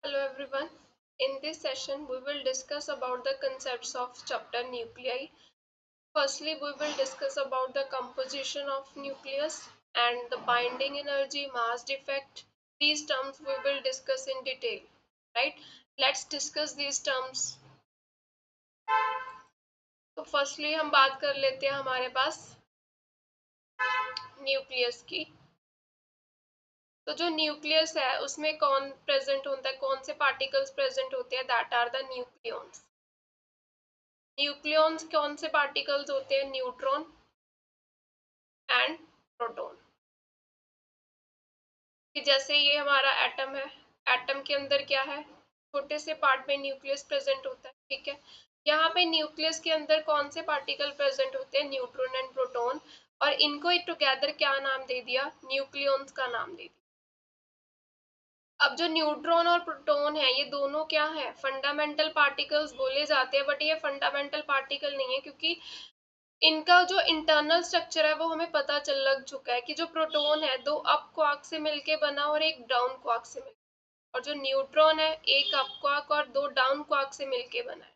Hello everyone. In this session, we will discuss about the concepts of chapter nuclei. Firstly, we will discuss about the composition of nucleus and the binding energy, mass defect. These terms we will discuss in detail, right? Let's discuss these terms. तो firstly हम बात कर लेते हैं हमारे पास nucleus की। तो जो न्यूक्लियस है उसमें कौन प्रेजेंट होता है, कौन से पार्टिकल्स प्रेजेंट होते हैं? That are the nucleons. Nucleons कौन से पार्टिकल्स होते हैं? Neutron and proton. कि जैसे ये हमारा एटम है, एटम के अंदर क्या है? छोटे से पार्ट में न्यूक्लियस प्रेजेंट होता है, ठीक है। यहाँ पे न्यूक्लियस के अंदर कौन से पार्टिकल प्रेजेंट होते हैं? Neutron and proton. और इनको टुगेदर क्या नाम दे दिया? न्यूक्लियॉन्स का नाम दे दिया। अब जो न्यूट्रॉन और प्रोटॉन है ये दोनों क्या है? फंडामेंटल पार्टिकल्स बोले जाते हैं, बट ये फंडामेंटल पार्टिकल नहीं है, क्योंकि इनका जो इंटरनल स्ट्रक्चर है वो हमें पता चल लग चुका है कि जो प्रोटॉन है दो अप क्वार्क से मिलके बना और एक डाउन क्वार्क से मिलकर, और जो न्यूट्रॉन है एक अप क्वार्क और दो डाउन क्वार्क से मिलके बना है।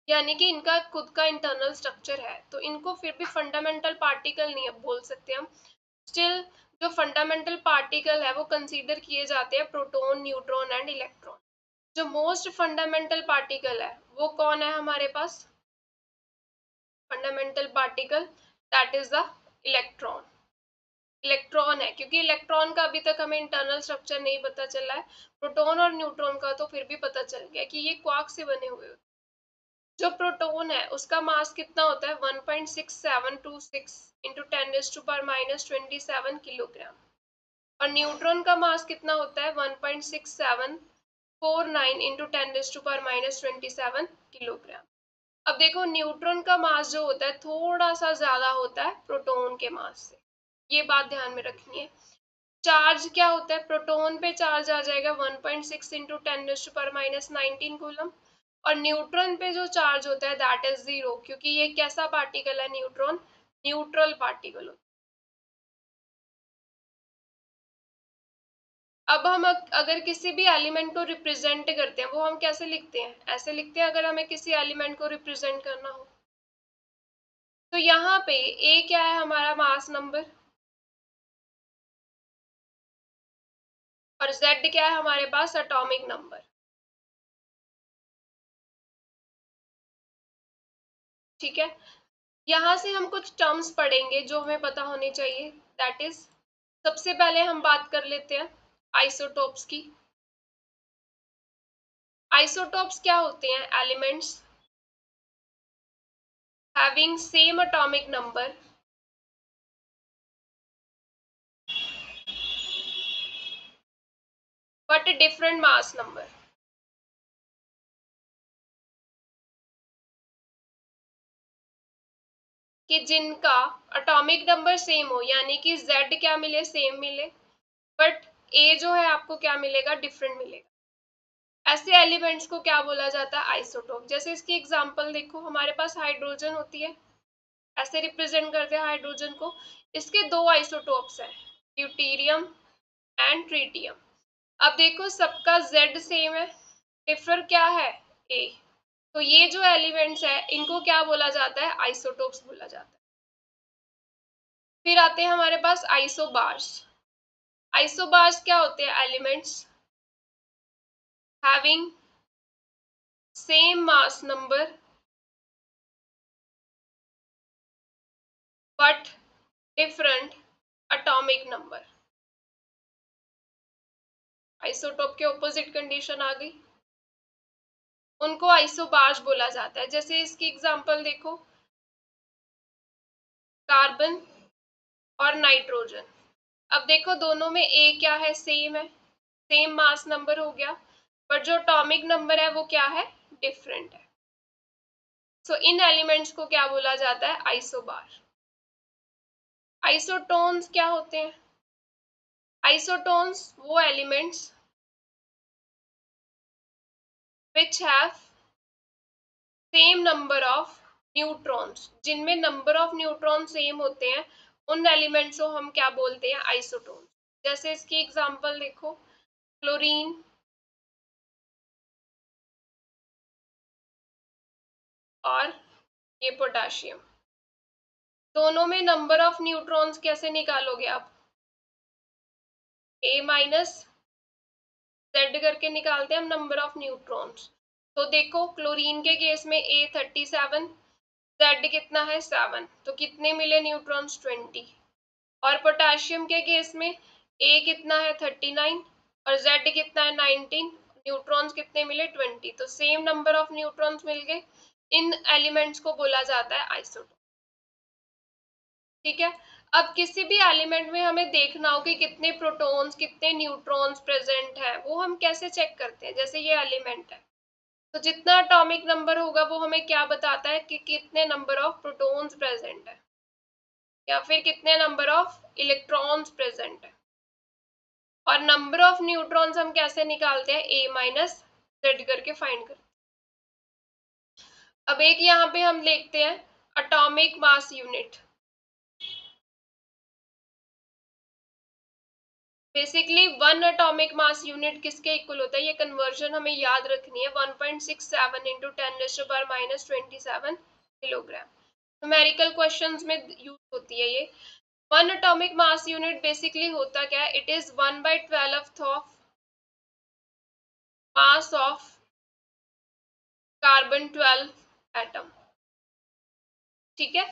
यानी कि इनका खुद का इंटरनल स्ट्रक्चर है, तो इनको फिर भी फंडामेंटल पार्टिकल नहीं बोल सकते हम। स्टिल जो फंडामेंटल पार्टिकल है वो कंसीडर किए जाते हैं प्रोटॉन, न्यूट्रॉन एंड इलेक्ट्रॉन। जो मोस्ट फंडामेंटल पार्टिकल है वो कौन है हमारे पास? Fundamental particle, that is the electron. Electron है, क्योंकि इलेक्ट्रॉन का अभी तक हमें इंटरनल स्ट्रक्चर नहीं पता चला है। प्रोटॉन और न्यूट्रॉन का तो फिर भी पता चल गया कि ये क्वार्क से बने हुए होते हैं। जो प्रोटॉन है उसका मास कितना होता है? 1.6726 इंटू 10⁻⁻27 किलोग्राम। और न्यूट्रॉन का मास कितना होता है? 1.6749 इंटू 10⁻⁻27 किलोग्राम। अब देखो न्यूट्रॉन का मास जो होता है थोड़ा सा ज्यादा होता है प्रोटॉन के मास से, ये बात ध्यान में रखनी है। चार्ज क्या होता है? प्रोटॉन पे चार्ज आ जाएगा 1.6 इंटू 10⁻⁻19 कूलम, और न्यूट्रॉन पे जो चार्ज होता है दैट इज 0, क्योंकि ये कैसा पार्टिकल है? न्यूट्रॉन न्यूट्रल पार्टिकल होता है। अब हम अगर किसी भी एलिमेंट को रिप्रेजेंट करते हैं वो हम कैसे लिखते हैं? ऐसे लिखते हैं अगर हमें किसी एलिमेंट को रिप्रेजेंट करना हो। तो यहाँ पे ए क्या है? हमारा मास नंबर। और Z क्या है हमारे पास? Atomic number. ठीक है, यहाँ से हम कुछ टर्म्स पढ़ेंगे जो हमें पता होने चाहिए। दैट इज, सबसे पहले हम बात कर लेते हैं आइसोटोप्स की। आइसोटोप्स क्या होते हैं? Elements having same atomic number but different mass number. कि जिनका एटॉमिक नंबर सेम हो, यानी कि Z क्या मिले? सेम मिले, बट A जो है आपको क्या मिलेगा? डिफरेंट मिलेगा। ऐसे एलिमेंट्स को क्या बोला जाता है? आइसोटोप। जैसे इसकी एग्जांपल देखो, हमारे पास हाइड्रोजन होती है, ऐसे रिप्रेजेंट करते हैं हाइड्रोजन को। इसके दो आइसोटोप्स हैं, ड्यूटेरियम एंड ट्रिटियम। अब देखो सबका Z सेम है, डिफर क्या है? A। तो ये जो एलिमेंट्स है इनको क्या बोला जाता है? आइसोटोप्स बोला जाता है। फिर आते हैं हमारे पास आइसोबार्स। आइसोबार्स क्या होते हैं? Elements having same mass number but different atomic number. Isotope के ऑपोजिट कंडीशन आ गई, उनको आइसोबार्स बोला जाता है। जैसे इसकी एग्जांपल देखो, कार्बन और नाइट्रोजन। अब देखो दोनों में ए क्या है? सेम है, सेम मास नंबर हो गया, बट जो एटॉमिक नंबर है वो क्या है? डिफरेंट है। सो इन एलिमेंट्स को क्या बोला जाता है? आइसोबार। आइसोटोन्स क्या होते हैं? आइसोटोन्स वो elements which have same number of neutrons, जिनमें नंबर ऑफ न्यूट्रॉन सेम होते हैं, उन एलिमेंट्स को हम क्या बोलते हैं? आइसोटोन्स। जैसे इसकी एग्जांपल देखो, क्लोरीन, और ये पोटाशियम। दोनों में नंबर ऑफ न्यूट्रॉन्स कैसे निकालोगे आप? A माइनस Z करके निकालते हैं हम नंबर ऑफ न्यूट्रॉन्स। तो देखो क्लोरीन के केस में A 37, Z कितना है 7, तो कितने मिले न्यूट्रॉन्स 20। और पोटाशियम के केस में A कितना है 39 और Z कितना है 19, न्यूट्रॉन्स कितने मिले 20, तो सेम नंबर ऑफ न्यूट्रॉन्स मिल गए। इन एलिमेंट्स को बोला जाता है आइसोटोप। ठीक है, अब किसी भी एलिमेंट में हमें देखना हो कि कितने प्रोटॉन्स कितने न्यूट्रॉन्स प्रेजेंट है, वो हम कैसे चेक करते हैं? जैसे ये एलिमेंट है, तो जितना एटॉमिक नंबर होगा वो हमें क्या बताता है कि कितने नंबर ऑफ प्रोटॉन्स प्रेजेंट है या फिर कितने नंबर ऑफ इलेक्ट्रॉन्स प्रेजेंट है। और नंबर ऑफ न्यूट्रॉन्स हम कैसे निकालते हैं? A माइनस Z करके फाइंड करते हैं। अब एक यहाँ पे हम लिखते हैं atomic mass unit. Basically 1 atomic mass unit किसके इक्वल होता है? ये कन्वर्जन हमें याद रखनी है। 1.67 इंटू 10⁻⁻27 किलोग्राम। न्यूमेरिकल क्वेश्चंस में यूज होती है ये। 1 एटॉमिक मास यूनिट बेसिकली होता क्या है? It is 1/12 of mass of carbon 12 atom. ठीक है,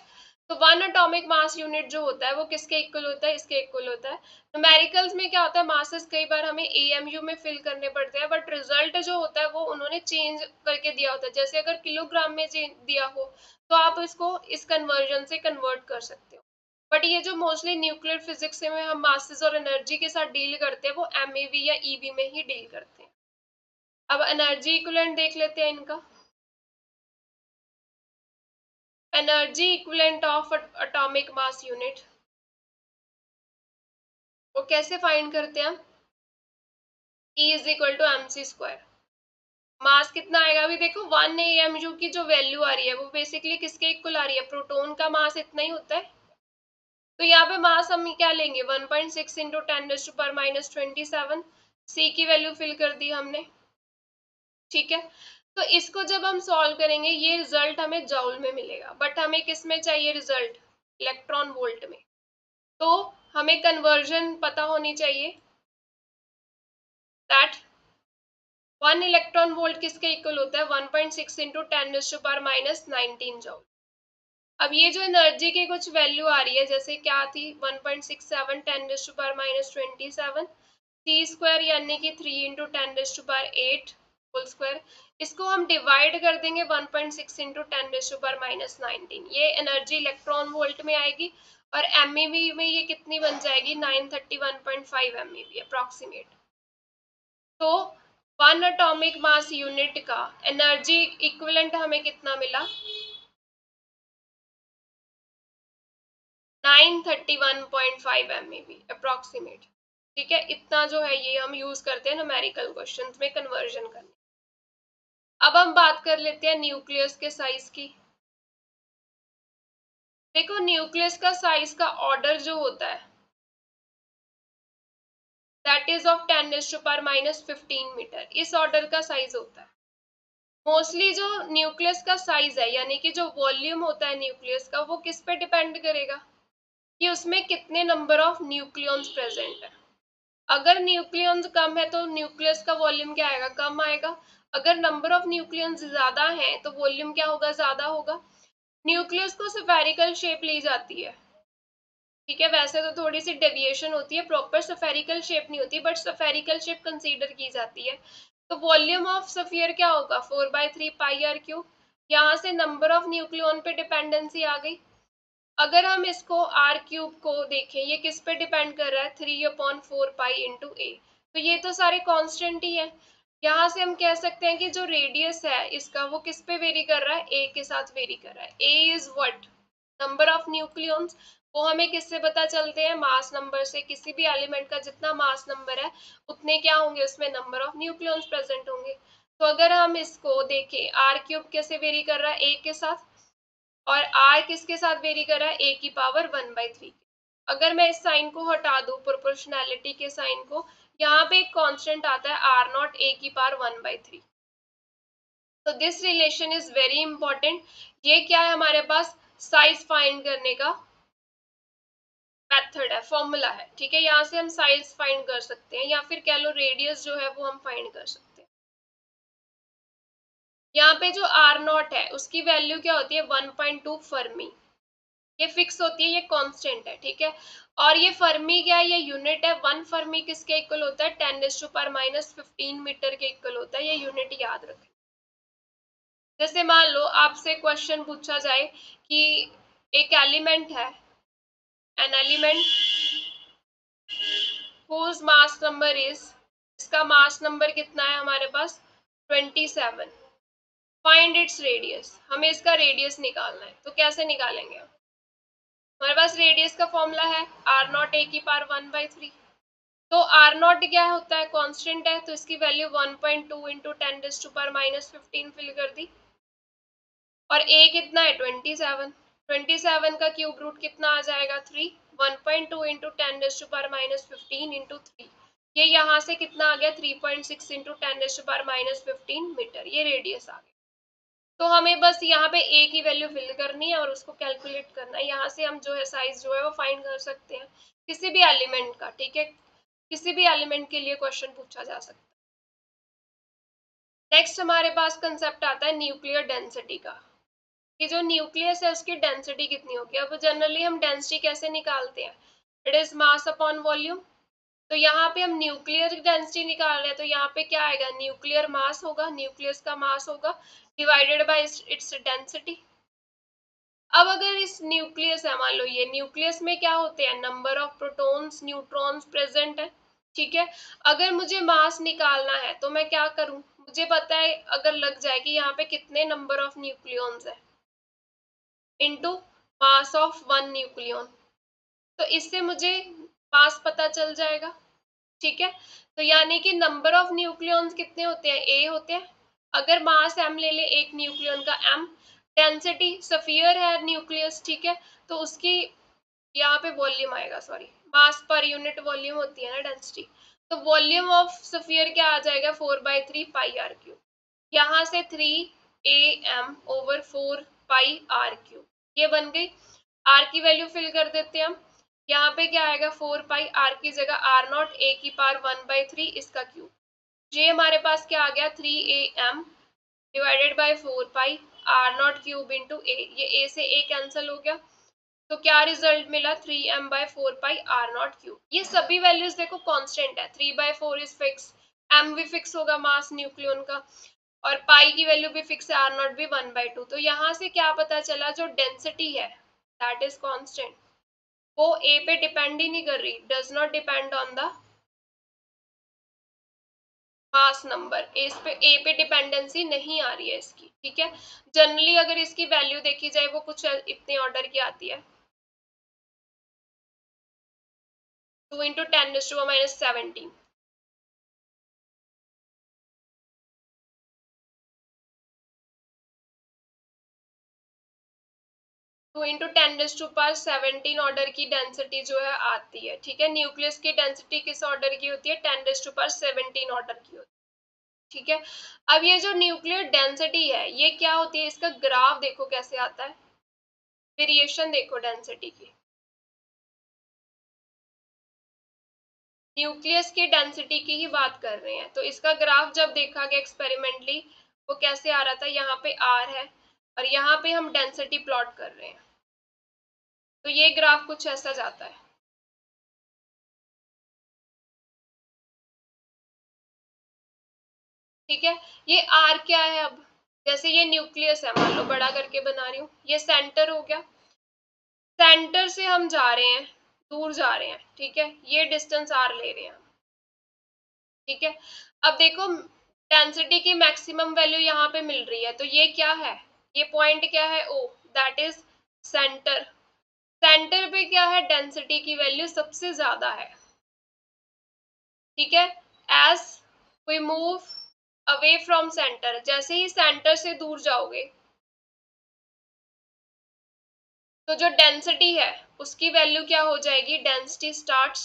तो 1 एटॉमिक मास यूनिट जो होता है वो किसके इक्वल होता है? इसके इक्वल होता है। न्यूमेरिकल्स में क्या होता है, मासेस कई बार हमें AMU में फिल करने पड़ते हैं, बट रिजल्ट जो होता है वो उन्होंने चेंज करके दिया होता है। जैसे अगर किलोग्राम में दिया हो तो आप इसको इस कन्वर्जन से कन्वर्ट कर सकते हो। बट ये जो मोस्टली न्यूक्लियर फिजिक्स में हम मासेस और एनर्जी के साथ डील करते हैं वो MeV या EV में ही डील करते हैं। अब एनर्जी इक्विवेलेंट देख लेते हैं इनका। Energy equivalent of atomic mass unit वो कैसे फाइंड करते हैं हम? E is equal to mc²। Mass कितना आएगा? अभी देखो 1 AMU की जो वैल्यू आ रही है वो बेसिकली किसके इक्वल आ रही है? प्रोटॉन का मास इतना ही होता है। तो यहाँ पे मास हम क्या लेंगे? 1.6 इंटू 10⁻⁻27। C की वैल्यू फिल कर दी हमने। ठीक है, तो इसको जब हम सॉल्व करेंगे ये रिजल्ट हमें जॉउल में मिलेगा, बट हमें किस में चाहिए रिजल्ट? इलेक्ट्रॉन वोल्ट में। तो हमें कन्वर्जन पता होनी चाहिए दैट 1 इलेक्ट्रॉन वोल्ट किसके इक्वल होता है? 1.6 इंटू 10⁻⁻19 जॉउल। अब ये जो एनर्जी की कुछ वैल्यू आ रही है, जैसे क्या थी? 1.67 10⁻27 C² यानी कि 3 इंटू 10⁻8 होल स्क्वायर। इसको हम डिवाइड कर देंगे 1.6 इंटू 10⁻19। ये एनर्जी इलेक्ट्रॉन वोल्ट में आएगी और MeV में ये कितनी बन जाएगी? 931.5 MeV अप्रोक्सीमेट। तो 1 एटॉमिक मास यूनिट का एनर्जी इक्विवेलेंट हमें कितना मिला? 931.5 MeV अप्रोक्सीमेट। ठीक है, इतना जो है ये हम यूज करते हैं न्यूमेरिकल क्वेश्चंस में कन्वर्जन करने। अब हम बात कर लेते हैं न्यूक्लियस के साइज की। देखो न्यूक्लियस का साइज का ऑर्डर जो होता है दैट इज ऑफ 10⁻⁻15 मीटर। इस ऑर्डर का साइज होता है। मोस्टली जो न्यूक्लियस का साइज है यानी कि जो वॉल्यूम होता है न्यूक्लियस का, वो किस पे डिपेंड करेगा? कि उसमें कितने नंबर ऑफ न्यूक्लियॉन्स प्रेजेंट है। अगर न्यूक्लियॉन्स कम है तो न्यूक्लियस का वॉल्यूम क्या आएगा? कम आएगा। अगर नंबर ऑफ न्यूक्लियॉन्स ज्यादा है तो वॉल्यूम क्या होगा? ज्यादा होगा। न्यूक्लियस को स्फेरिकल शेप ली जाती है। ठीक है, वैसे तो थोड़ी सी डेविएशन होती है, प्रॉपर स्फेरिकल शेप नहीं होती, बट स्फेरिकल शेप कंसीडर की जाती है। तो वॉल्यूम ऑफ स्फीयर क्या होगा? 4/3 पाई आर क्यूब। यहाँ से नंबर ऑफ न्यूक्लियॉन पे डिपेंडेंसी आ गई। अगर हम इसको आर क्यूब को देखें, ये किस पे डिपेंड कर रहा है? 3/4 पाई इंटू ए। तो ये तो सारे कांस्टेंट ही है। यहाँ से हम कह सकते हैं कि जो रेडियस है इसका वो किस पे वेरी कर रहा है? ए के साथ वेरी कर रहा है। A is what? Number of nucleons. वो हमें किससे पता चलते हैं? मास नंबर से। किसी भी एलिमेंट का जितना मास नंबर है उतने क्या होंगे? उसमें नंबर ऑफ न्यूक्लियॉन्स प्रेजेंट होंगे। तो अगर हम इसको देखें, आर क्यूब कैसे वेरी कर रहा है? ए के साथ। और आर किसके साथ वेरी कर रहा है? ए की पावर 1/3। अगर मैं इस साइन को हटा दूं, प्रोपोर्शनैलिटी के साइन को, यहाँ पे एक कांस्टेंट आता है R0 ए की पावर 1/3। तो this relation is very important. ये क्या है हमारे पास, साइज फाइंड करने का मेथड है, फॉर्मूला है, ठीक है। यहाँ से हम साइज फाइंड कर सकते हैं, या फिर कह लो रेडियस जो है वो हम फाइंड कर सकते हैं। यहाँ पे जो आर नॉट है उसकी वैल्यू क्या होती है, 1.2 फर्मी, ये फिक्स होती है, ये कांस्टेंट है, ठीक है। और ये फर्मी क्या है, ये यूनिट है। 1 फर्मी किसके इक्वल होता है, 10⁻⁻15 मीटर के इक्वल होता है, ये यूनिट याद रखें। जैसे मान लो आपसे क्वेश्चन पूछा जाए कि एक एलिमेंट है, an element whose mass number is, इसका मास नंबर कितना है हमारे पास 27, फाइंड इट्स रेडियस, हमें इसका रेडियस निकालना है। तो कैसे निकालेंगे, हमारे पास रेडियस का फॉर्मूला है आर नॉट ए की पावर 1/3। तो आर नॉट क्या होता है, कांस्टेंट है, तो इसकी वैल्यू 1.2 इंटू 10⁻⁻15 फिल कर दी। और ए कितना है 27, 27 का क्यूब रूट कितना आ जाएगा 3, 1.2 इंटू 10⁻⁻15 इंटू 3, ये यहाँ से कितना आ गया 3.6 इंटू 10⁻⁻15 मीटर, ये रेडियस आ गया। तो हमें बस यहाँ पे ए की वैल्यू फिल करनी है और उसको कैलकुलेट करना है। यहाँ से हम जो है साइज जो है वो फाइंड कर सकते हैं किसी भी एलिमेंट का, ठीक है, किसी भी एलिमेंट के लिए क्वेश्चन पूछा जा सकता है। नेक्स्ट हमारे पास कंसेप्ट आता है न्यूक्लियर डेंसिटी का, कि जो न्यूक्लियस है उसकी डेंसिटी कितनी होगी। अब जनरली हम डेंसिटी कैसे निकालते हैं, it is mass upon volume. तो यहाँ पे हम न्यूक्लियर डेंसिटी निकाल रहे हैं, तो यहाँ पे क्या आएगा, न्यूक्लियर मास होगा, न्यूक्लियस का मास होगा डिवाइडेड बाय इट्स डेंसिटी। अब अगर इस न्यूक्लियस है, मान लो ये न्यूक्लियस में क्या होते हैं, number of protons neutrons present है, ठीक है। अगर मुझे मास निकालना है तो मैं क्या करूं, मुझे पता है अगर लग जाए कि यहाँ पे कितने नंबर ऑफ न्यूक्लियॉन्स है इनटू मास ऑफ 1 न्यूक्लियॉन, तो इससे मुझे मास पता चल जाएगा, ठीक है। तो यानी कि नंबर ऑफ न्यूक्लियॉन्स कितने होते हैं, ए होते हैं। अगर मास एम ले ले एक न्यूक्लियन का एम, डेंसिटी सफियर है न्यूक्लियस, ठीक है, तो उसकी यहाँ पे वॉल्यूम आएगा, sorry mass per unit volume होती है ना डेंसिटी, तो वॉल्यूम ऑफ सफियर क्या आ जाएगा 4/3 पाई आर क्यूब, यहाँ से 3 am/4 पाई आर क्यूब, ये बन गई। आर की वैल्यू फिल कर देते हैं हम, यहाँ पे क्या आएगा 4 पाई, आर की जगह आर नॉट ए की पावर 1/3 इसका क्यूब, ये हमारे पास क्या आ गया 3 am divided by 4 pi r naught cube into A, ये ए से ए कैंसिल हो गया, तो क्या रिजल्ट मिला 3m/4 पाई आर नॉट क्यूब। ये सभी वैल्यूज देखो कांस्टेंट है, 3/4 इज फिक्स, एम भी फिक्स होगा मास न्यूक्लियन का, और पाई की वैल्यू भी फिक्स है, आर नॉट भी 1/2। तो यहाँ से क्या पता चला, जो डेंसिटी है दैट इज कांस्टेंट, वो ए पे डिपेंड ही नहीं कर रही, does not depend on the mass number, इस पे ए पे डिपेंडेंसी नहीं आ रही है इसकी, ठीक है। जनरली अगर इसकी वैल्यू देखी जाए वो कुछ इतने ऑर्डर की आती है, 2 इंटू 10⁻⁻17, 2 इंटू 10⁻17 ऑर्डर की डेंसिटी जो है आती है, ठीक है। न्यूक्लियस की डेंसिटी किस ऑर्डर की होती है, 10⁻17 ऑर्डर की होती है, ठीक है। अब ये जो न्यूक्लियर डेंसिटी है ये क्या होती है, इसका ग्राफ देखो कैसे आता है, वेरिएशन देखो डेंसिटी की, न्यूक्लियस की डेंसिटी की ही बात कर रहे हैं, तो इसका ग्राफ जब देखा गया एक्सपेरिमेंटली वो कैसे आ रहा था, यहाँ पे आर है और यहाँ पे हम डेंसिटी प्लॉट कर रहे हैं, तो ये ग्राफ कुछ ऐसा जाता है, ठीक है। ये आर क्या है, अब जैसे ये न्यूक्लियस है, मान लो बड़ा करके बना रही हूँ, ये सेंटर हो गया, सेंटर से हम जा रहे हैं, दूर जा रहे हैं, ठीक है, ये डिस्टेंस आर ले रहे हैं, ठीक है। अब देखो डेंसिटी की मैक्सिमम वैल्यू यहाँ पे मिल रही है, तो ये क्या है, ये पॉइंट क्या है ओ, दैट इज सेंटर, सेंटर पे क्या है डेंसिटी की वैल्यू सबसे ज्यादा है, ठीक है। As we move away from centre, जैसे ही सेंटर से दूर जाओगे तो जो डेंसिटी है उसकी वैल्यू क्या हो जाएगी, density starts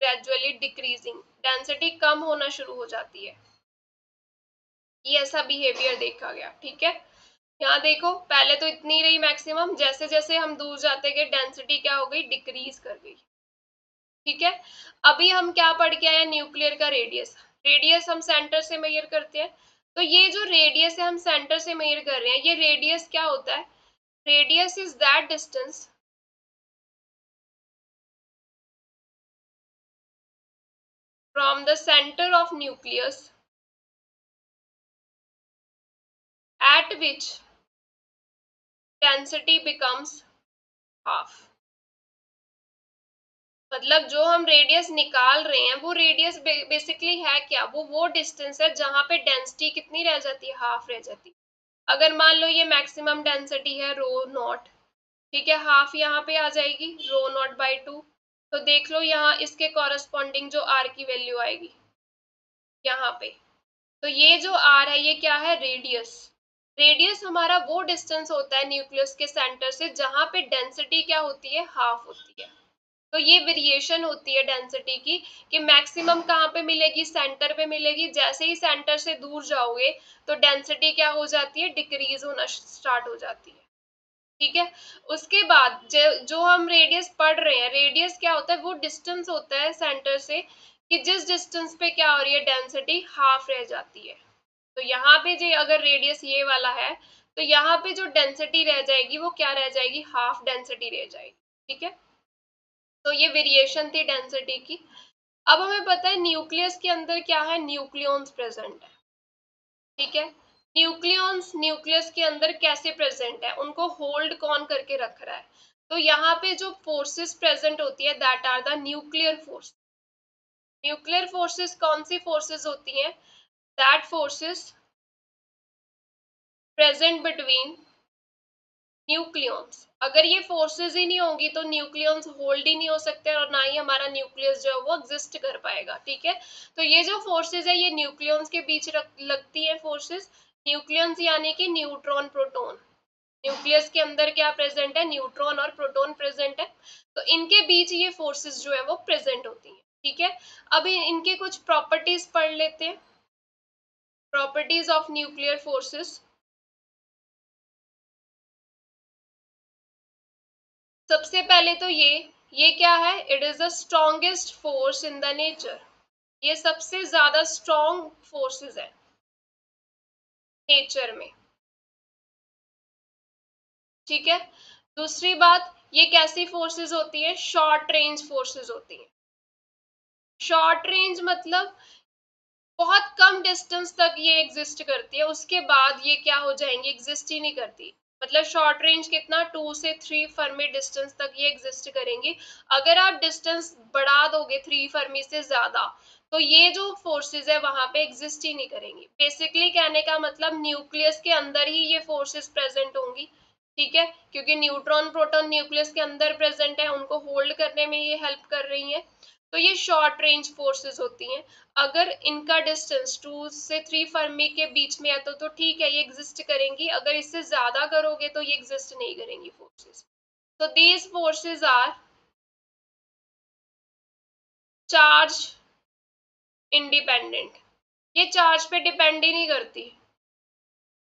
gradually decreasing, density कम होना शुरू हो जाती है, ये ऐसा बिहेवियर देखा गया, ठीक है। यहाँ देखो पहले तो इतनी रही मैक्सिमम, जैसे जैसे हम दूर जाते गए डेंसिटी क्या हो गई, डिक्रीज कर गई, ठीक है। अभी हम क्या पढ़ के आए, न्यूक्लियर का रेडियस। रेडियस हम सेंटर से मेजर करते हैं, तो ये जो रेडियस है हम सेंटर से मेजर कर रहे हैं, ये रेडियस क्या होता है, radius is that distance from the centre of nucleus at which density becomes half। मतलब जो हम रेडियस निकाल रहे हैं वो रेडियस बेसिकली है क्या, वो डिस्टेंस है जहां पे डेंसिटी कितनी रह जाती है, हाफ रह जाती है। अगर मान लो ये मैक्सिमम डेंसिटी है रो नॉट, ठीक है, हाफ यहाँ पे आ जाएगी रो नॉट बाई टू। तो देख लो यहाँ इसके कॉरस्पॉन्डिंग जो आर की वैल्यू आएगी यहाँ पे, तो ये जो आर है ये क्या है, रेडियस। रेडियस हमारा वो डिस्टेंस होता है न्यूक्लियस के सेंटर से जहां पे डेंसिटी क्या होती है, हाफ होती है। तो ये वेरिएशन होती है डेंसिटी की, कि मैक्सिमम कहाँ पे मिलेगी, सेंटर पे मिलेगी। जैसे ही सेंटर से दूर जाओगे तो डेंसिटी क्या हो जाती है, डिक्रीज होना स्टार्ट हो जाती है, ठीक है। उसके बाद जो हम रेडियस पढ़ रहे हैं, रेडियस क्या होता है, वो डिस्टेंस होता है सेंटर से, कि जिस डिस्टेंस पे क्या हो रही है, डेंसिटी हाफ रह जाती है। तो यहाँ पे जो अगर रेडियस ये वाला है, तो यहाँ पे जो डेंसिटी रह जाएगी वो क्या रह जाएगी, हाफ डेंसिटी रह जाएगी, ठीक है। तो ये वेरिएशन थी डेंसिटी की। अब हमें पता है न्यूक्लियस के अंदर क्या है, न्यूक्लियॉन्स प्रेजेंट है, ठीक है। न्यूक्लियॉन्स न्यूक्लियस के अंदर कैसे प्रेजेंट है, उनको होल्ड कौन करके रख रहा है, तो यहाँ पे जो फोर्सेस प्रेजेंट होती है that are the nuclear force. Nuclear forces कौन सी फोर्सेस होती हैं, that forces present between nucleons. अगर ये फोर्सेस ही नहीं होंगी तो न्यूक्लियॉन्स होल्ड ही नहीं हो सकते और ना ही हमारा न्यूक्लियस जो है वो एग्जिस्ट कर पाएगा, ठीक है। तो ये जो फोर्सेस है ये न्यूक्लियॉन्स के बीच लगती है फोर्सेस। न्यूक्लियॉन्स यानी कि न्यूट्रॉन प्रोटॉन, न्यूक्लियस के अंदर क्या प्रेजेंट है, न्यूट्रॉन और प्रोटॉन प्रेजेंट है। तो इनके बीच ये फोर्सेस जो है वो प्रेजेंट होती है, ठीक है। अभी इनके कुछ प्रॉपर्टीज पढ़ लेते हैं, प्रॉपर्टीज ऑफ न्यूक्लियर फोर्सेस। सबसे पहले तो ये क्या है, it is the strongest force in the nature. ये सबसे ज्यादा स्ट्रॉन्ग फोर्सेस है नेचर में, ठीक है। दूसरी बात, ये कैसी फोर्सेस होती है, शॉर्ट रेंज फोर्सेस होती है। शॉर्ट रेंज मतलब बहुत कम डिस्टेंस तक ये एग्जिस्ट करती है, उसके बाद ये क्या हो जाएंगी, एग्जिस्ट ही नहीं करती। मतलब शॉर्ट रेंज कितना, 2 से 3 फर्मी डिस्टेंस तक ये एग्जिस्ट करेंगी। अगर आप डिस्टेंस बढ़ा दोगे 3 फर्मी से ज्यादा, तो ये जो फोर्सेस है वहां पे एग्जिस्ट ही नहीं करेंगी। बेसिकली कहने का मतलब न्यूक्लियस के अंदर ही ये फोर्सेस प्रेजेंट होंगी, ठीक है, क्योंकि न्यूट्रॉन प्रोटॉन न्यूक्लियस के अंदर प्रेजेंट है, उनको होल्ड करने में ये हेल्प कर रही है। तो ये शॉर्ट रेंज फोर्सेस होती हैं। अगर इनका डिस्टेंस 2 से 3 फर्मी के बीच में है तो ठीक है, ये एग्जिस्ट करेंगी। अगर इससे ज्यादा करोगे तो ये एग्जिस्ट नहीं करेंगी फोर्सेस। तो these forces are charge independent, ये चार्ज पे डिपेंड ही नहीं करती,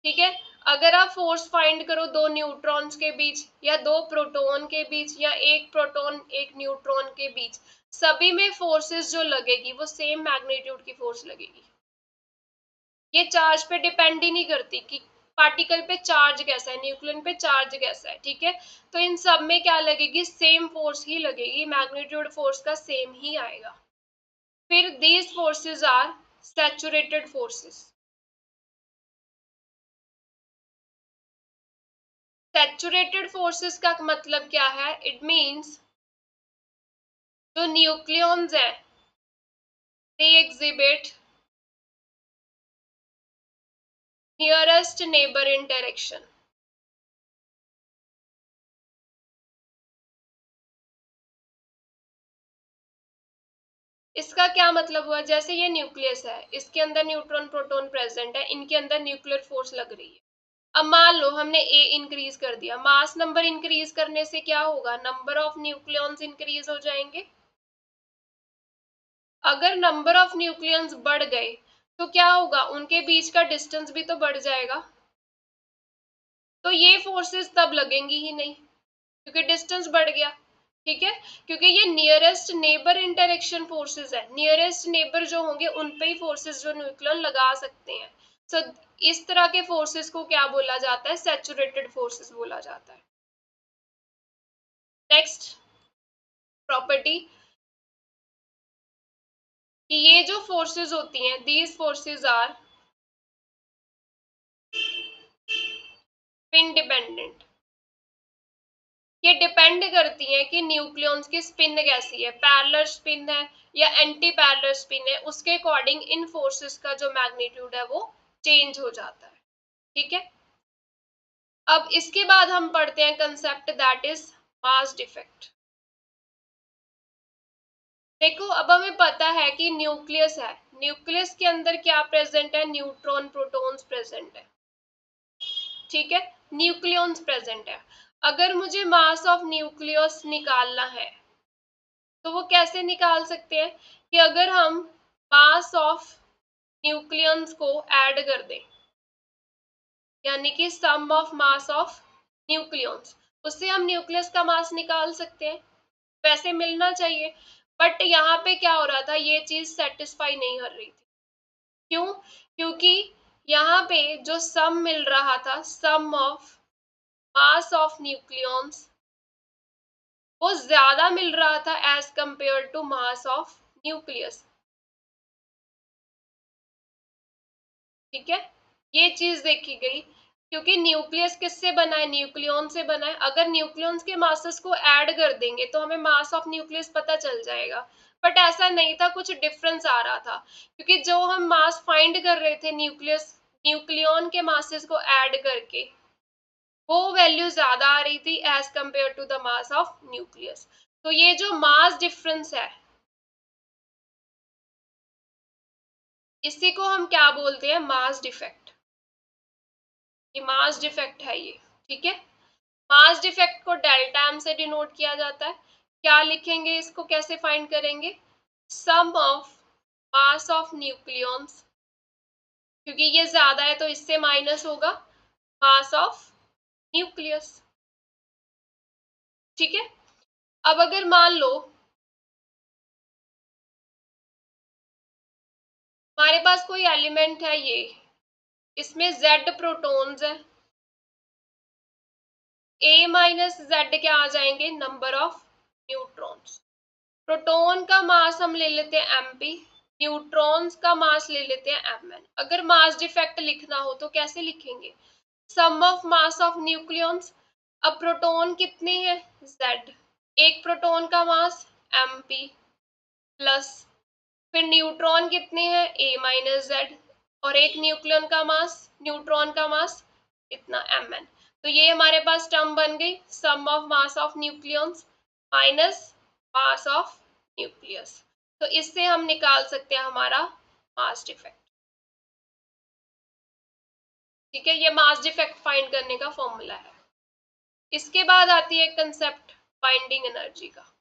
ठीक है। अगर आप फोर्स फाइंड करो दो न्यूट्रॉन्स के बीच या दो प्रोटॉन के बीच या एक प्रोटॉन एक न्यूट्रॉन के बीच, सभी में फोर्सेस जो लगेगी वो सेम मैग्नीट्यूड की फोर्स लगेगी। ये चार्ज पे डिपेंड ही नहीं करती कि पार्टिकल पे चार्ज कैसा है, न्यूक्लियन पे चार्ज कैसा है, ठीक है। तो इन सब में क्या लगेगी, सेम फोर्स ही लगेगी, मैग्नीट्यूड फोर्स का सेम ही आएगा। फिर these forces are saturated forces. Saturated forces का मतलब क्या है, इट मींस जो न्यूक्लियॉन्स है they exhibit nearest neighbour interaction. इसका क्या मतलब हुआ, जैसे ये न्यूक्लियस है, इसके अंदर न्यूट्रॉन प्रोटॉन प्रेजेंट है, इनके अंदर न्यूक्लियर फोर्स लग रही है। अब मान लो हमने ए इंक्रीज कर दिया, मास नंबर इंक्रीज करने से क्या होगा, नंबर ऑफ न्यूक्लियॉन्स इंक्रीज हो जाएंगे। अगर नंबर ऑफ न्यूक्लियॉन्स बढ़ गए तो क्या होगा, उनके बीच का डिस्टेंस भी तो बढ़ जाएगा, तो ये फोर्सेस तब लगेंगी ही नहीं क्योंकि डिस्टेंस बढ़ गया। ठीक है, क्योंकि ये नियरेस्ट नेबर इंटरेक्शन फोर्सेस है, नियरेस्ट नेबर जो होंगे उन पे ही फोर्सेस जो न्यूक्लियन लगा सकते हैं। सो इस तरह के फोर्सेस को क्या बोला जाता है, सैचुरेटेड फोर्सेस बोला जाता है। नेक्स्ट प्रॉपर्टी कि ये जो फोर्सेस होती हैं, these forces are spin dependent. ये डिपेंड करती हैं कि न्यूक्लियॉन्स की स्पिन कैसी है, पैरेलल स्पिन है या एंटी पैरेलल स्पिन है, उसके अकॉर्डिंग इन फोर्सेस का जो मैग्नीट्यूड है वो चेंज हो जाता है। ठीक है, अब इसके बाद हम पढ़ते हैं concept that is mass defect. देखो, अब हमें पता है कि न्यूक्लियस है, न्यूक्लियस के अंदर क्या प्रेजेंट है, न्यूट्रॉन प्रोटॉन्स प्रेजेंट है। ठीक है, न्यूक्लियॉन्स प्रेजेंट है। अगर मुझे मास ऑफ न्यूक्लियस निकालना है तो वो कैसे निकाल सकते हैं कि अगर हम मास ऑफ न्यूक्लियंस को ऐड कर दें, यानी कि सम ऑफ मास ऑफ न्यूक्लियंस, उससे हम न्यूक्लियस का मास निकाल सकते हैं, वैसे मिलना चाहिए। बट यहाँ पे क्या हो रहा था, ये चीज सेटिस्फाई नहीं कर रही थी। क्यों? क्योंकि यहाँ पे जो सम मिल रहा था, sum of mass of nucleons, वो ज्यादा मिल रहा था as compare to mass of nucleus. ठीक है, ये चीज देखी गई क्योंकि न्यूक्लियस किससे बना है, न्यूक्लियॉन से बना है। अगर न्यूक्लियॉन्स के मासेस को ऐड कर देंगे तो हमें मास ऑफ न्यूक्लियस पता चल जाएगा, बट ऐसा नहीं था, कुछ डिफरेंस आ रहा था क्योंकि जो हम मास फाइंड कर रहे थे न्यूक्लियस न्यूक्लियॉन के मासेस को ऐड करके, वो वैल्यू ज्यादा आ रही थी as compare to the mass of nucleus. तो ये जो मास डिफरेंस है, इसी को हम क्या बोलते हैं, मास डिफेक्ट। ये मास डिफेक्ट है ये। ठीक है, मास डिफेक्ट को डेल्टा एम से डिनोट किया जाता है। क्या लिखेंगे इसको, कैसे फाइंड करेंगे, सम ऑफ मास ऑफ न्यूक्लियॉन्स, क्योंकि ये ज्यादा है तो इससे माइनस होगा मास ऑफ न्यूक्लियस। ठीक है, अब अगर मान लो हमारे पास कोई एलिमेंट है, ये इसमें Z प्रोटॉन्स है, A माइनस Z क्या आ जाएंगे, नंबर ऑफ न्यूट्रॉन्स। प्रोटॉन का मास हम ले लेते हैं mp, न्यूट्रॉन्स का मास ले लेते हैं mn। अगर मास डिफेक्ट लिखना हो तो कैसे लिखेंगे, सम ऑफ मास ऑफ न्यूक्लियॉन्स। अब प्रोटॉन कितने हैं, z, एक प्रोटॉन का मास mp प्लस, फिर न्यूट्रॉन कितने हैं, a माइनस z, और एक न्यूक्लियन का मास, न्यूट्रॉन का मास इतना mn। तो ये हमारे पास टर्म बन गई, sum of mass of nucleons minus mass of nucleus. तो इससे हम निकाल सकते हैं हमारा मास डिफेक्ट। ठीक है, ये मास डिफेक्ट फाइंड करने का फॉर्मूला है। इसके बाद आती है कंसेप्ट बाइंडिंग एनर्जी का।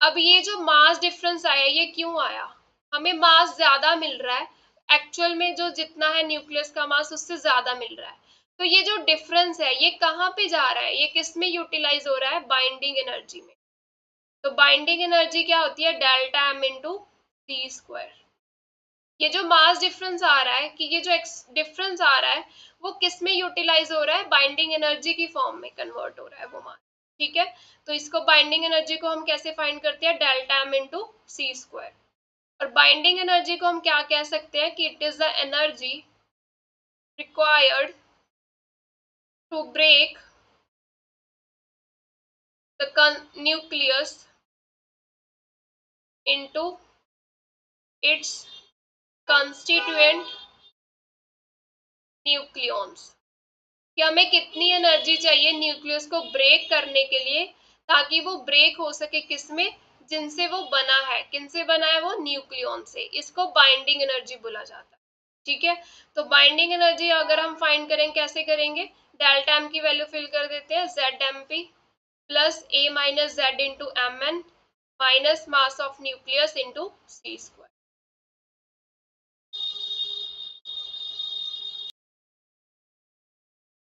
अब ये जो मास डिफरेंस आया, ये क्यों आया, हमें मास ज्यादा मिल रहा है, एक्चुअल में जो जितना है न्यूक्लियस का मास उससे ज्यादा मिल रहा है। तो ये जो डिफरेंस है ये कहाँ पे जा रहा है, ये किस में यूटिलाइज हो रहा है, बाइंडिंग एनर्जी में। तो बाइंडिंग एनर्जी क्या होती है, delta M into C square. ये जो मास डिफरेंस आ रहा है, कि ये जो डिफरेंस आ रहा है वो किस में यूटिलाइज हो रहा है, बाइंडिंग एनर्जी की फॉर्म में कन्वर्ट हो रहा है वो मास। ठीक है, तो इसको बाइंडिंग एनर्जी को हम कैसे फाइंड करते हैं, delta M into C square. और बाइंडिंग एनर्जी को हम क्या कह सकते हैं कि it is the energy required to break the nucleus into its constituent nucleons, कि हमें कितनी एनर्जी चाहिए न्यूक्लियस को ब्रेक करने के लिए, ताकि वो ब्रेक हो सके किसमें, जिनसे वो बना है, किनसे बना है वो, न्यूक्लियॉन से। इसको बाइंडिंग एनर्जी बोला जाता है। ठीक है, तो बाइंडिंग एनर्जी अगर हम फाइंड करें, कैसे करेंगे, डेल्टा एम की वैल्यू फिल कर देते हैं, Z M P plus A minus Z into M N minus mass of nucleus into C square.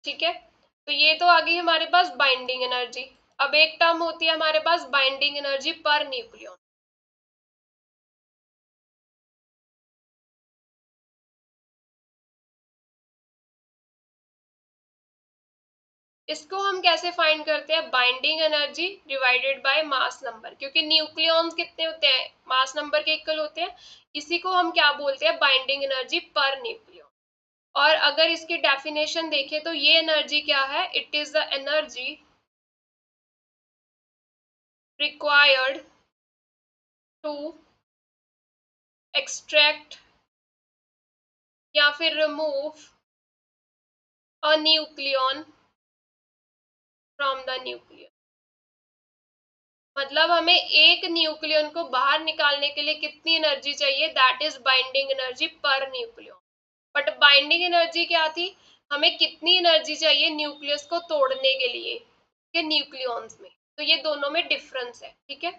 ठीक है, तो ये तो आ गई हमारे पास बाइंडिंग एनर्जी। अब एक टर्म होती है हमारे पास बाइंडिंग एनर्जी पर न्यूक्लियन। इसको हम कैसे फाइंड करते हैं? Binding energy divided by mass number, क्योंकि न्यूक्लियॉन्स कितने होते हैं? मास नंबर के इक्वल होते हैं। इसी को हम क्या बोलते हैं? Binding energy per nucleon. और अगर इसकी डेफिनेशन देखें तो ये एनर्जी क्या है? It is the energy required to extract या फिर remove a nucleon from the nucleus. मतलब हमें एक न्यूक्लियन को बाहर निकालने के लिए कितनी एनर्जी चाहिए? That is binding energy per nucleon. But binding energy क्या थी? हमें कितनी एनर्जी चाहिए न्यूक्लियस को तोड़ने के लिए के न्यूक्लियॉन्स में। तो ये दोनों में डिफरेंस है, ठीक है।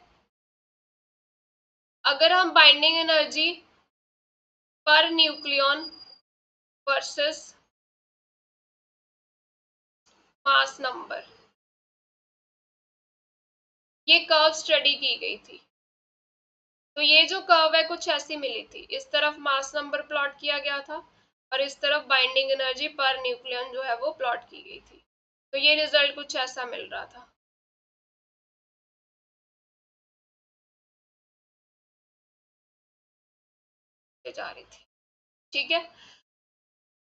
अगर हम binding energy per nucleon versus mass number, ये कर्व स्टडी की गई थी। तो ये जो कर्व है कुछ ऐसी मिली थी। इस तरफ मास नंबर प्लॉट किया गया था और इस तरफ बाइंडिंग एनर्जी पर न्यूक्लियन जो है वो प्लॉट की गई थी। तो ये रिजल्ट कुछ ऐसा मिल रहा था। जा रही थी, ठीक है।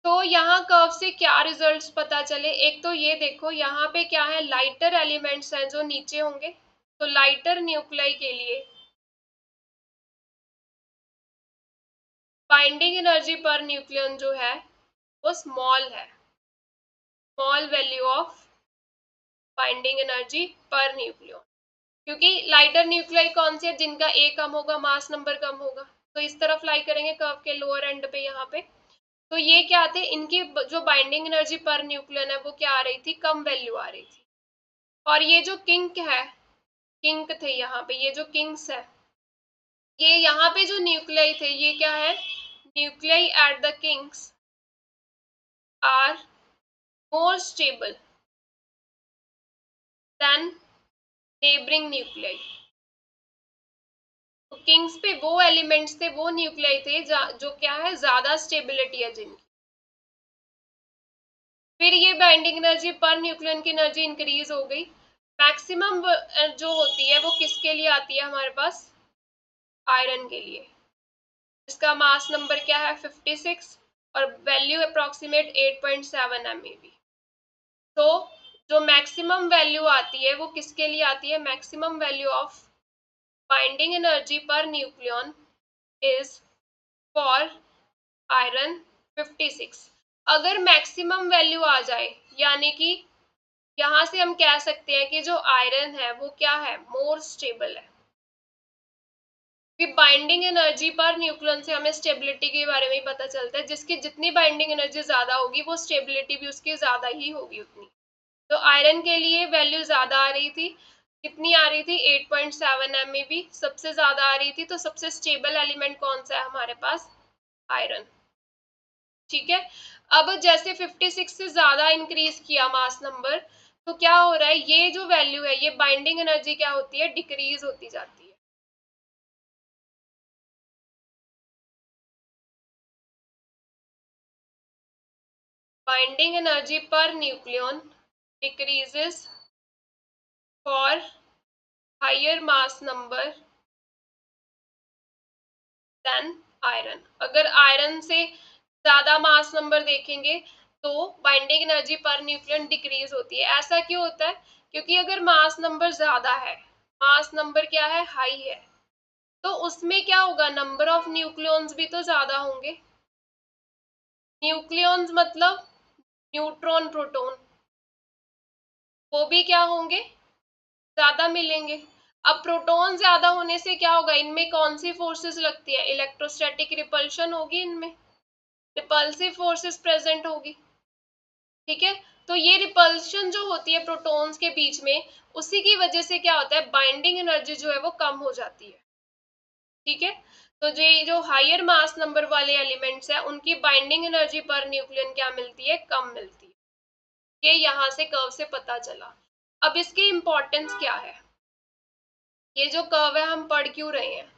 तो यहाँ कर्व से क्या रिजल्ट्स पता चले? एक तो ये देखो, यहाँ पे क्या है? लाइटर एलिमेंट्स हैं जो नीचे होंगे। तो लाइटर न्यूक्लाई के लिए बाइंडिंग एनर्जी पर न्यूक्लियन जो है वो स्मॉल है। Small value of binding energy per nucleon, क्योंकि लाइटर न्यूक्लाई कौन सी है? जिनका ए कम होगा, मास नंबर कम होगा। तो इस तरफ लाई करेंगे कर्व के लोअर एंड पे यहाँ पे। तो ये क्या थे? इनकी जो बाइंडिंग एनर्जी पर न्यूक्लियन है वो क्या आ रही थी? कम वैल्यू आ रही थी। और ये जो किंक है, किंक थे यहाँ पे, ये जो किंग्स है, ये यहाँ पे जो न्यूक्लियाई थे ये क्या है? Nuclei at the kinks are more stable than neighbouring nuclei. तो किंग्स पे वो एलिमेंट्स थे, वो न्यूक्लियाई थे जो क्या है? ज्यादा स्टेबिलिटी है जिनकी। फिर ये बाइंडिंग एनर्जी पर न्यूक्लियन की एनर्जी इंक्रीज हो गई। मैक्सिमम जो होती है वो किसके लिए आती है हमारे पास? आयरन के लिए। इसका मास नंबर क्या है? 56 और वैल्यू अप्रोक्सीमेट 8.7 MeV। तो जो मैक्सिमम वैल्यू आती है वो किसके लिए आती है? Maximum value of binding energy per nucleon is for iron 56। अगर मैक्सिमम वैल्यू आ जाए, यानी कि यहां से हम कह सकते हैं कि जो आयरन है वो क्या है? मोर स्टेबल है। कि बाइंडिंग एनर्जी पर न्यूक्लियन से हमें स्टेबिलिटी के बारे में ही पता चलता है। जिसकी जितनी बाइंडिंग एनर्जी ज्यादा होगी वो स्टेबिलिटी भी उसकी ज्यादा ही होगी उतनी। तो आयरन के लिए वैल्यू ज्यादा आ रही थी। कितनी आ रही थी? 8.7 MeV सबसे ज्यादा आ रही थी। तो सबसे स्टेबल एलिमेंट कौन सा है हमारे पास? आयरन, ठीक है। अब जैसे 56 से ज्यादा इंक्रीज किया मास नंबर, तो क्या हो रहा है? ये जो वैल्यू है, ये बाइंडिंग एनर्जी क्या होती है? डिक्रीज होती जाती है। Binding energy per nucleon decreases for higher mass number than iron. अगर आयरन से ज्यादा मास नंबर देखेंगे तो binding energy per nucleon decrease होती है। ऐसा क्यों होता है? क्योंकि अगर मास नंबर ज्यादा है, मास नंबर क्या है? हाई है, तो उसमें क्या होगा? नंबर ऑफ न्यूक्लियॉन्स भी तो ज्यादा होंगे। न्यूक्लियॉन्स मतलब न्यूट्रॉन प्रोटॉन, वो भी क्या होंगे? ज्यादा मिलेंगे। अब प्रोटॉन ज्यादा होने से क्या होगा? इनमें कौन सी फोर्सेस लगती है? इलेक्ट्रोस्टैटिक रिपल्शन होगी, इनमें रिपल्सिव फोर्सेस प्रेजेंट होगी, ठीक है। तो ये रिपल्शन जो होती है प्रोटॉन्स के बीच में, उसी की वजह से क्या होता है? बाइंडिंग एनर्जी जो है वो कम हो जाती है, ठीक है। तो जो हायर मास नंबर वाले एलिमेंट्स है उनकी बाइंडिंग एनर्जी पर न्यूक्लियन क्या मिलती है? कम मिलती है। ये यहाँ से कर्व से पता चला। अब इसकी इंपॉर्टेंस क्या है, ये जो कर्व है हम पढ़ क्यों रहे हैं?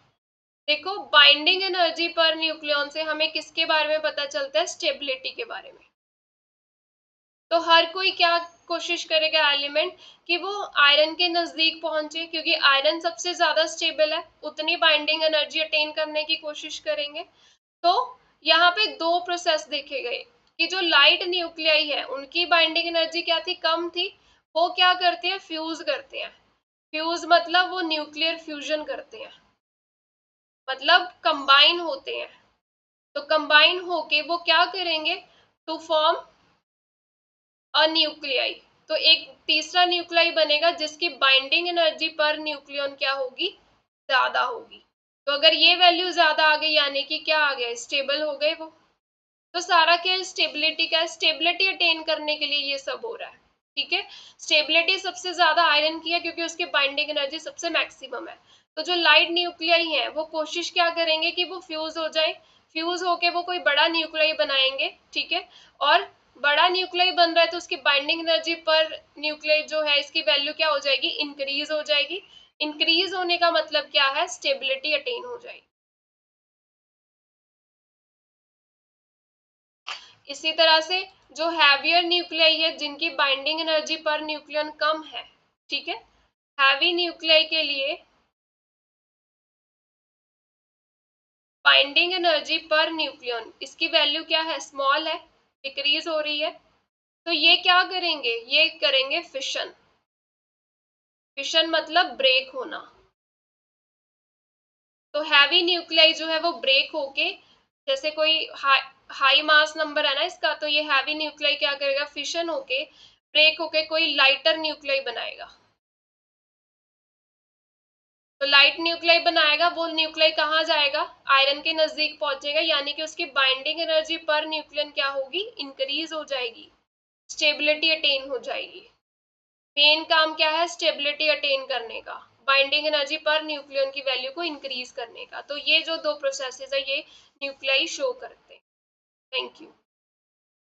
देखो, बाइंडिंग एनर्जी पर न्यूक्लियॉन से हमें किसके बारे में पता चलता है? स्टेबिलिटी के बारे में। तो हर कोई क्या कोशिश करेगा एलिमेंट, कि वो आयरन के नजदीक पहुंचे, क्योंकि आयरन सबसे ज्यादा स्टेबल है, उतनी बाइंडिंग एनर्जी अटेन करने की कोशिश करेंगे। तो यहाँ पे दो प्रोसेस देखे गए कि जो लाइट न्यूक्लियाई है उनकी बाइंडिंग एनर्जी क्या थी? कम थी। वो क्या करते हैं? फ्यूज करते हैं। फ्यूज मतलब वो न्यूक्लियर फ्यूजन करते हैं, मतलब कंबाइन होते हैं। तो कंबाइन होके वो क्या करेंगे? To form a nuclei. तो एक तीसरा न्यूक्लियाई बनेगा जिसकी बाइंडिंग एनर्जी पर न्यूक्लियन क्या होगी? ज्यादा होगी। तो अगर ये वैल्यू ज्यादा आ गई यानी कि क्या आ गया? स्टेबल हो गए वो। तो सारा क्या? स्टेबिलिटी का, स्टेबिलिटी अटेन करने के लिए ये सब हो रहा है। ठीक है, स्टेबिलिटी सबसे ज्यादा आयरन की है क्योंकि उसकी बाइंडिंग एनर्जी सबसे मैक्सिमम है। तो जो लाइट न्यूक्लियाई है वो कोशिश क्या करेंगे कि वो फ्यूज हो जाए, फ्यूज होके वो कोई बड़ा न्यूक्लियाई बनाएंगे। ठीक है, और बड़ा न्यूक्लियाई बन रहा है तो उसकी बाइंडिंग एनर्जी पर न्यूक्लियाई जो है इसकी वैल्यू क्या हो जाएगी? इंक्रीज हो जाएगी। इंक्रीज होने का मतलब क्या है? स्टेबिलिटी अटेन हो जाएगी। इसी तरह से जो हैवियर न्यूक्लियाई है जिनकी बाइंडिंग एनर्जी पर न्यूक्लियन कम है, ठीक है, हैवी न्यूक्लियाई के लिए बाइंडिंग एनर्जी पर न्यूक्लियन इसकी वैल्यू क्या है? स्मॉल है, डिक्रीज हो रही है। तो ये क्या करेंगे? ये करेंगे फिशन। फिशन मतलब ब्रेक होना। तो हैवी न्यूक्लियाई जो है वो ब्रेक होके, जैसे कोई हाई मास नंबर है ना इसका, तो ये हैवी न्यूक्लियाई क्या करेगा? फिशन होके, ब्रेक होके कोई लाइटर न्यूक्लियाई बनाएगा। तो लाइट न्यूक्लियाई बनाएगा, वो न्यूक्लियाई कहाँ जाएगा? आयरन के नजदीक पहुंचेगा, यानी कि उसकी बाइंडिंग एनर्जी पर न्यूक्लियन क्या होगी? इंक्रीज हो जाएगी, स्टेबिलिटी अटेन हो जाएगी। मेन काम क्या है? स्टेबिलिटी अटेन करने का, बाइंडिंग एनर्जी पर न्यूक्लियन की वैल्यू को इंक्रीज करने का। तो ये जो दो प्रोसेसेस है ये न्यूक्लियाई शो करते हैं। Thank you.